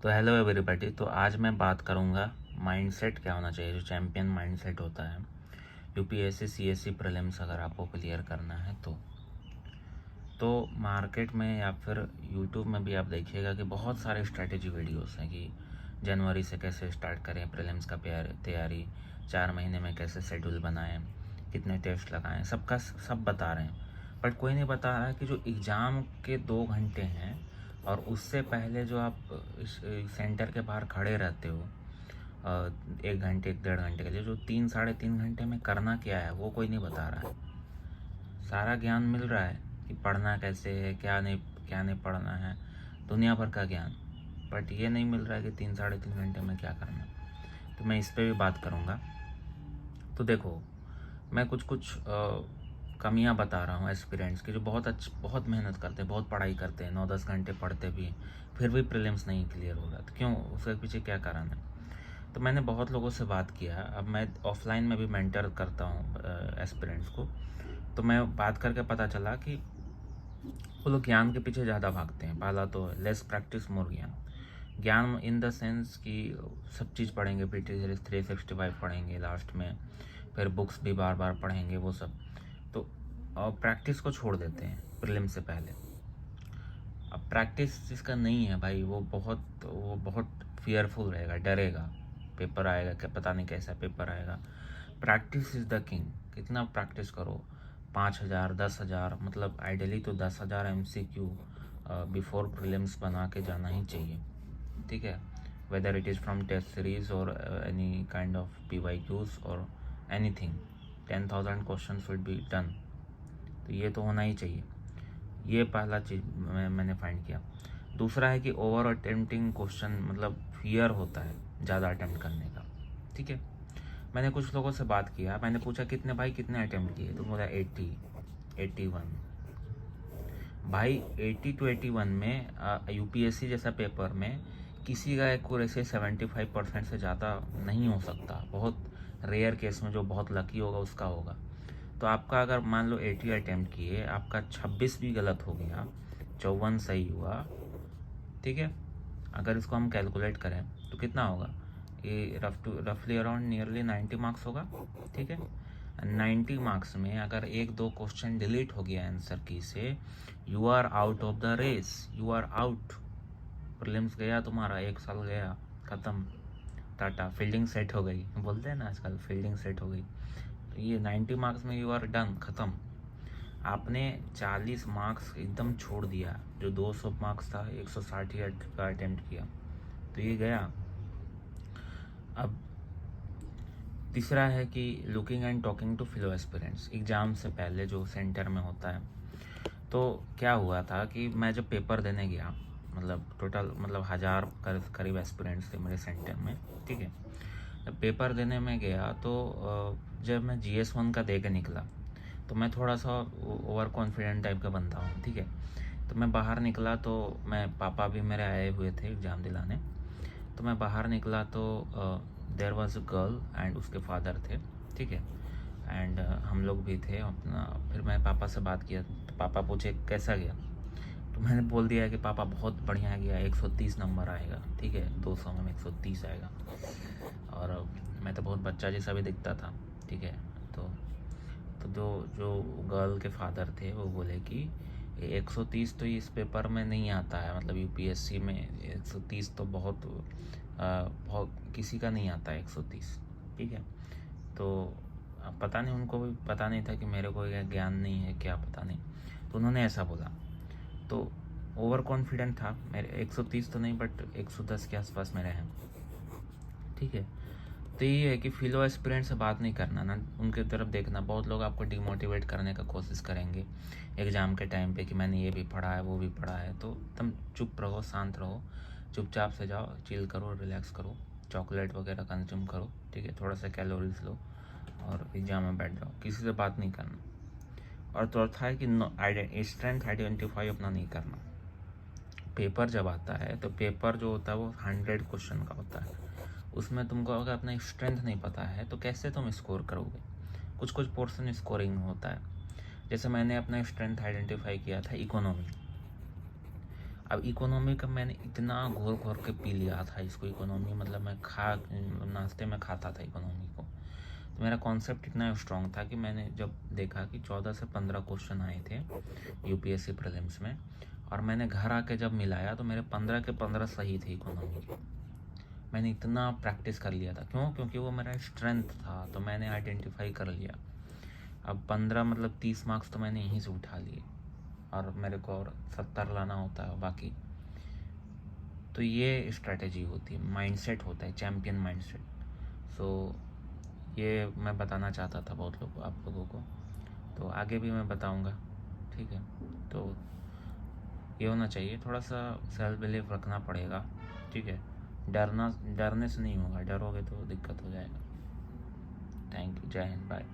तो hello everybody. तो आज मैं बात करूँगा माइंडसेट क्या होना चाहिए, जो चैम्पियन माइंडसेट होता है यूपीएससी सीएससी प्रीलिम्स अगर आपको क्लियर करना है तो मार्केट में या फिर यूट्यूब में भी आप देखिएगा कि बहुत सारे स्ट्रैटेजी वीडियोस हैं कि जनवरी से कैसे स्टार्ट करें प्रीलिम्स का तैयारी, 4 महीने में कैसे शेड्यूल बनाएं, कितने टेस्ट लगाएं, सबका सब बता रहे हैं। बट कोई नहीं बता रहा कि जो एग्ज़ाम के 2 घंटे हैं और उससे पहले जो आप इस सेंटर के बाहर खड़े रहते हो 1 घंटे 1 डेढ़ घंटे के लिए, जो 3 साढ़े 3 घंटे में करना क्या है वो कोई नहीं बता रहा है। सारा ज्ञान मिल रहा है कि पढ़ना कैसे है, क्या नहीं पढ़ना है, दुनिया भर का ज्ञान, बट ये नहीं मिल रहा है कि 3 साढ़े 3 घंटे में क्या करना। तो मैं इस पे भी बात करूँगा। तो देखो, मैं कुछ कुछ कमियां बता रहा हूँ एस्पिरेंट्स की, जो बहुत मेहनत करते हैं, बहुत पढ़ाई करते हैं, 9-10 घंटे पढ़ते भी हैं, फिर भी प्रीलिम्स नहीं क्लियर हो रहा। तो क्यों, उसके पीछे क्या कारण है? तो मैंने बहुत लोगों से बात किया। अब मैं ऑफलाइन में भी मेंटर करता हूँ एस्पिरेंट्स को। तो मैं बात करके पता चला कि वो लोग ज्ञान के पीछे ज़्यादा भागते हैं। पहला तो लेस प्रैक्टिस मोर ज्ञान। ज्ञान इन द सेंस कि सब चीज़ पढ़ेंगे, पीटी सीरीज 365 पढ़ेंगे लास्ट में, फिर बुक्स भी बार बार पढ़ेंगे, वो सब। तो प्रैक्टिस को छोड़ देते हैं प्रीलिम से पहले। अब प्रैक्टिस जिसका नहीं है भाई, वो बहुत फियरफुल रहेगा, डरेगा। पेपर आएगा क्या पता नहीं, कैसा पेपर आएगा। Practice is the king. कितना प्रैक्टिस करो, 5,000 10,000, मतलब आइडियली तो 10,000 MCQ बिफोर प्रीलिम्स बना के जाना ही चाहिए, ठीक है। Whether it is from test series और एनी काइंड ऑफ PYQs और anything, 10,000 question should be done. तो ये तो होना ही चाहिए। ये पहला चीज़ मैंने फाइंड किया। दूसरा है कि ओवर अटेम्प्टिंग क्वेश्चन, मतलब फियर होता है ज़्यादा अटेम्प्ट करने का, ठीक है। मैंने कुछ लोगों से बात किया, मैंने पूछा कितने अटेम्प्ट किए, तो बोला 80 81। भाई 80 to 81 में यूपीएससी जैसा पेपर में किसी का एक्यूरेसी 75% से ज़्यादा नहीं हो सकता। बहुत रेयर केस में जो बहुत लकी होगा उसका होगा। तो आपका अगर मान लो 80 अटेम्प्ट किए, आपका 26 भी गलत हो गया, 54 सही हुआ, ठीक है। अगर इसको हम कैलकुलेट करें तो कितना होगा, ये रफली अराउंड नियरली 90 मार्क्स होगा, ठीक है। 90 मार्क्स में अगर 1-2 क्वेश्चन डिलीट हो गया आंसर की से, you are out of the race, you are out. Prelims गया तुम्हारा, 1 साल गया, ख़त्म, टाटा, फील्डिंग सेट हो गई, बोलते हैं ना आजकल, फील्डिंग सेट हो गई। तो ये 90 मार्क्स में यू आर डन, ख़त्म। आपने 40 मार्क्स एकदम छोड़ दिया, जो 200 मार्क्स था, 160 का अटेम्प्ट किया, तो ये गया। अब तीसरा है कि looking and talking to fellow aspirants, exam से पहले जो सेंटर में होता है। तो क्या हुआ था कि मैं जब पेपर देने गया, मतलब टोटल मतलब 1000 करीब एस्पिरेंट्स थे मेरे सेंटर में, ठीक है। जब पेपर देने में गया तो जब मैं GS1 का दे के निकला, तो मैं थोड़ा सा ओवर कॉन्फिडेंट टाइप का बंदा हूँ, ठीक है। तो मैं बाहर निकला, तो मैं पापा भी मेरे आए हुए थे एग्ज़ाम दिलाने। तो मैं बाहर निकला तो there was a girl and उसके फादर थे, ठीक है। एंड हम लोग भी थे अपना। फिर मैं पापा से बात किया, तो पापा पूछे कैसा गया, तो मैंने बोल दिया कि पापा बहुत बढ़िया गया, 130 नंबर आएगा, ठीक है, 200 में 130 आएगा। और मैं तो बहुत बच्चा जैसा भी दिखता था, ठीक है। तो जो जो गर्ल के फादर थे वो बोले कि 130 तो इस पेपर में नहीं आता है, मतलब यूपीएससी में 130 तो बहुत किसी का नहीं आता है 130, ठीक है। तो अब पता नहीं, उनको भी पता नहीं था कि मेरे को यह ज्ञान नहीं है, क्या पता नहीं, तो उन्होंने ऐसा बोला। तो ओवर कॉन्फिडेंट था, मेरे 130 तो नहीं बट 110 के आसपास मेरे हैं, ठीक है। तो ये है कि फिलो एस्पिरेंट से बात नहीं करना ना, उनकी तरफ देखना। बहुत लोग आपको डिमोटिवेट करने का कोशिश करेंगे एग्ज़ाम के टाइम पे कि मैंने ये भी पढ़ा है, वो भी पढ़ा है। तो तुम चुप रहो, शांत रहो, चुपचाप से जाओ, चिल करो, रिलैक्स करो, चॉकलेट वगैरह कंज्यूम करो, ठीक है, थोड़ा सा कैलोरीज लो और एग्ज़ाम में बैठ जाओ, किसी से बात नहीं करना। और चौथा है कि स्ट्रेंथ आइडेंटिफाई अपना नहीं करना। पेपर जब आता है तो पेपर जो होता है वो 100 क्वेश्चन का होता है। उसमें तुमको अगर अपना स्ट्रेंथ नहीं पता है तो कैसे तुम स्कोर करोगे? कुछ कुछ पोर्शन स्कोरिंग होता है। जैसे मैंने अपना स्ट्रेंथ आइडेंटिफाई किया था इकोनॉमी, अब इकोनॉमी का मैंने इतना घोर घोर के पी लिया था इसको, इकोनॉमी मतलब मैं नाश्ते में खाता था इकोनॉमी को। तो मेरा कॉन्सेप्ट इतना स्ट्रॉन्ग था कि मैंने जब देखा कि 14 से 15 क्वेश्चन आए थे यूपीएससी प्रीलिम्स में, और मैंने घर आके जब मिलाया तो मेरे 15 के 15 सही थे इकोनॉमी के। मैंने इतना प्रैक्टिस कर लिया था, क्यों? क्योंकि वो मेरा स्ट्रेंथ था, तो मैंने आइडेंटिफाई कर लिया। अब 15 मतलब 30 मार्क्स तो मैंने यहीं से उठा लिए, और मेरे को और 70 लाना होता है बाकी। तो ये स्ट्रैटेजी होती है, माइंडसेट होता है, चैम्पियन माइंडसेट। सो ये मैं बताना चाहता था आप लोगों को, तो आगे भी मैं बताऊंगा, ठीक है। तो ये होना चाहिए, थोड़ा सा सेल्फ बिलीफ रखना पड़ेगा, ठीक है। डरने से नहीं होगा, डरोगे तो दिक्कत हो जाएगा। थैंक यू, जय हिंद, बाय।